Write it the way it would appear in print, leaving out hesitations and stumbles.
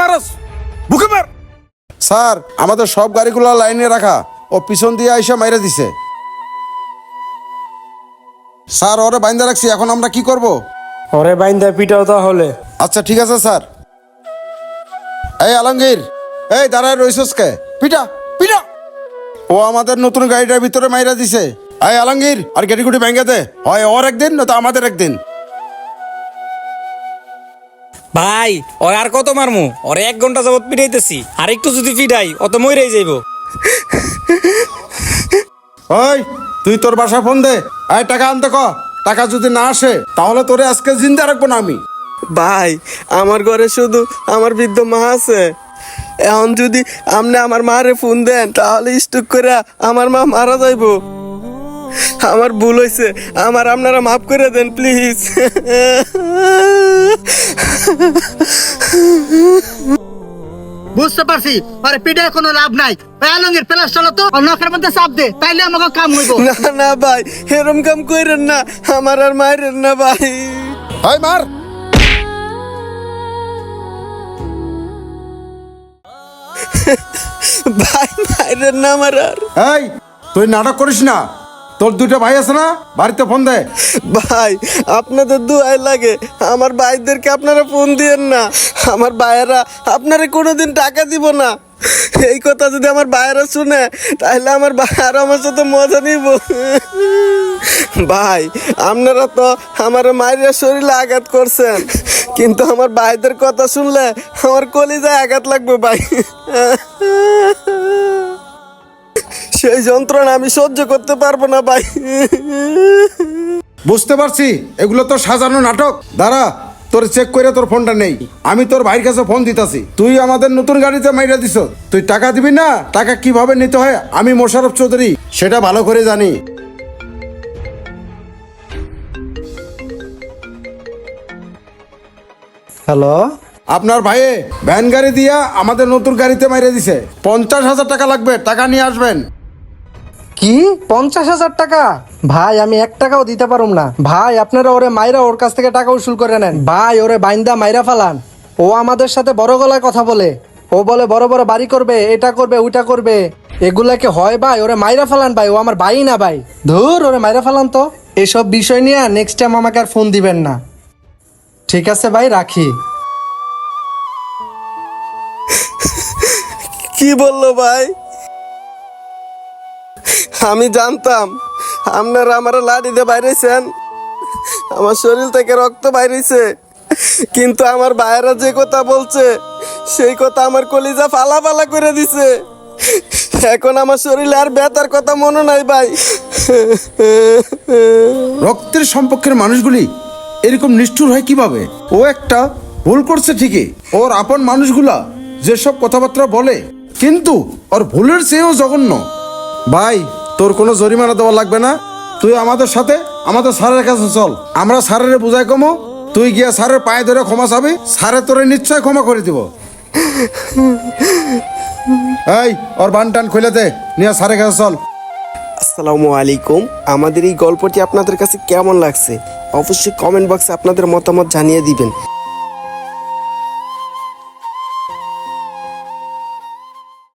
মারস, বুকে মার। স্যার আমাদের সব গাড়িগুলো লাইনে রাখা, ও পিছন দিয়ে আইসা মাইরা দিছে। স্যার ওরে বাইন্দা রাখছি, এখন আমরা কি করব? ওরে বাইন্দা পিটাও তাহলে। আচ্ছা ঠিক আছে স্যার। এই আলমগীর, এই দাঁড়ায় রইছস কে? পিটা পিটা। ও আমাদের নতুন গাড়িটার ভিতরে মাইরা দিছে। এই আলমগীর, আর গাড়ি গুটি ভেঙে দে, হয় ওর একদিন না তো আমাদের একদিন। ভাই ওই আর কত মারমু? ওরে 1 ঘন্টা যাবত পিটাইতেছি, আর একটু যদি পিটাই অত মইরাই যাইব। ওই তুই তোর বাসা ফোন দে, এই টাকা আনতে ক। টাকা যদি না আসে তাহলে তোরে আজকে জিন্দা রাখবো না আমি। ভাই আমার ঘরে শুধু আমার বৃদ্ধ মা আছে। এখন যদি আপনি আমার মারে ফোন দেন তাহলে স্টক করে আমার মা মারা যাইব। আমার ভুল হয়েছে, আমার আপনারা মাফ করে দেন প্লিজ। বুঝতে পারছি, আরে পিঠে কোনো লাভ নাই। আলঙ্গের প্লাস চলো তো, নখের মধ্যে চাপ দে, তাইলে আমাকে কাম হইব। না না ভাই, এরম কাম কইরেন না, আমার আর মাইরেন না ভাই। এই মার। ভাই মাইরেন না আমার আর। এই তুই নাটক করিস না, তোর দুটো ভাই আছে না, বাড়িতে ফোন দে। ভাই আপনাদের দুয়াই লাগে, আমার ভাইদেরকে আপনারা ফোন দিয়েন না। আমার ভাইয়েরা আপনারা কোনোদিন টাকা দিব না। এই কথা যদি আমার ভাইয়েরা শুনে তাহলে আমার ভাইয়েরা আমার সাথে মজা নিব। ভাই আপনারা তো আমার মায়ের শরীরে আঘাত করছেন, কিন্তু আমার ভাইদের কথা শুনলে আমার কলিজায় আঘাত লাগবে ভাই। সেই যন্ত্রণা আমি সহ্য করতে পারবো না ভাই। বুঝতে পারছি এগুলো তো সাজানো নাটক। দাঁড়া, তোর চেক করে তোর ফোনটা নেই, আমি তোর ভাইয়ের কাছে ফোন দিতাছি। তুই আমাদের নতুন গাড়িতে মাইরা দিছ, তুই টাকা দিবি না? টাকা কিভাবে নিতে হয় আমি মোশাররফ চৌধুরী সেটা ভালো করে জানি। হ্যালো, আপনার ভাইয়ে ভ্যান গাড়ি দিয়া আমাদের নতুন গাড়িতে মাইরা দিছে। 50,000 টাকা লাগবে, টাকা নিয়ে আসবেন। কি 50,000 টাকা? ভাই আমি 1 টাকাও দিতে পারুম না ভাই। আপনারা ওরে মাইরা ওর কাছ থেকে টাকা উসুল করে নেন ভাই। ওরে বাইন্দা মাইরা ফালান। ও আমাদের সাথে বড় গলায় কথা বলে। ও বলে বড় বড় বাড়ি করবে, এটা করবে, ওইটা করবে। এগুলাকে হয় ভাই? ওরে মাইরা ফালান ভাই, ও আমার ভাই না ভাই। ধুর, ওরে মাইরা ফালান তো। এসব বিষয় নিয়ে নেক্সট টাইম আমাকে আর ফোন দিবেন না, ঠিক আছে ভাই? রাখি। কি বললো ভাই? আমি জানতাম আপনারা আমার লাঠিতে বাইরেছেন, আমার শরীর থেকে রক্ত বাইরেছে, কিন্তু আমার ভাইয়েরা যে কথা বলছে সেই কথা আমার কলিজা ফালা ফালা করে দিছে। এখন আমার শরীরে আর ব্যথার কথা মনে নাই ভাই। রক্তের সম্পর্কের মানুষগুলি এরকম নিষ্ঠুর হয় কিভাবে? ও একটা ভুল করছে ঠিকই, ওর আপন মানুষগুলা যেসব কথাবার্তা বলে, কিন্তু ওর ভুলের চেয়েও জঘন্য। ভাই তোর কোনো জরিমানা দেওয়া লাগবে না, তুই আমাদের সাথে আমাদের স্যারের কাছে চল। আমরা স্যারের বুঝাই কমো, তুই গিয়া স্যারের পায়ে ধরে ক্ষমা চাবি, স্যারে তোরে নিশ্চয় ক্ষমা করে দিব। এই ওর বান টান খুলে দে, নিয়ে স্যারের কাছে চল। আসসালামু আলাইকুম। আমাদের এই গল্পটি আপনাদের কাছে কেমন লাগছে অবশ্যই কমেন্ট বক্সে আপনাদের মতামত জানিয়ে দিবেন।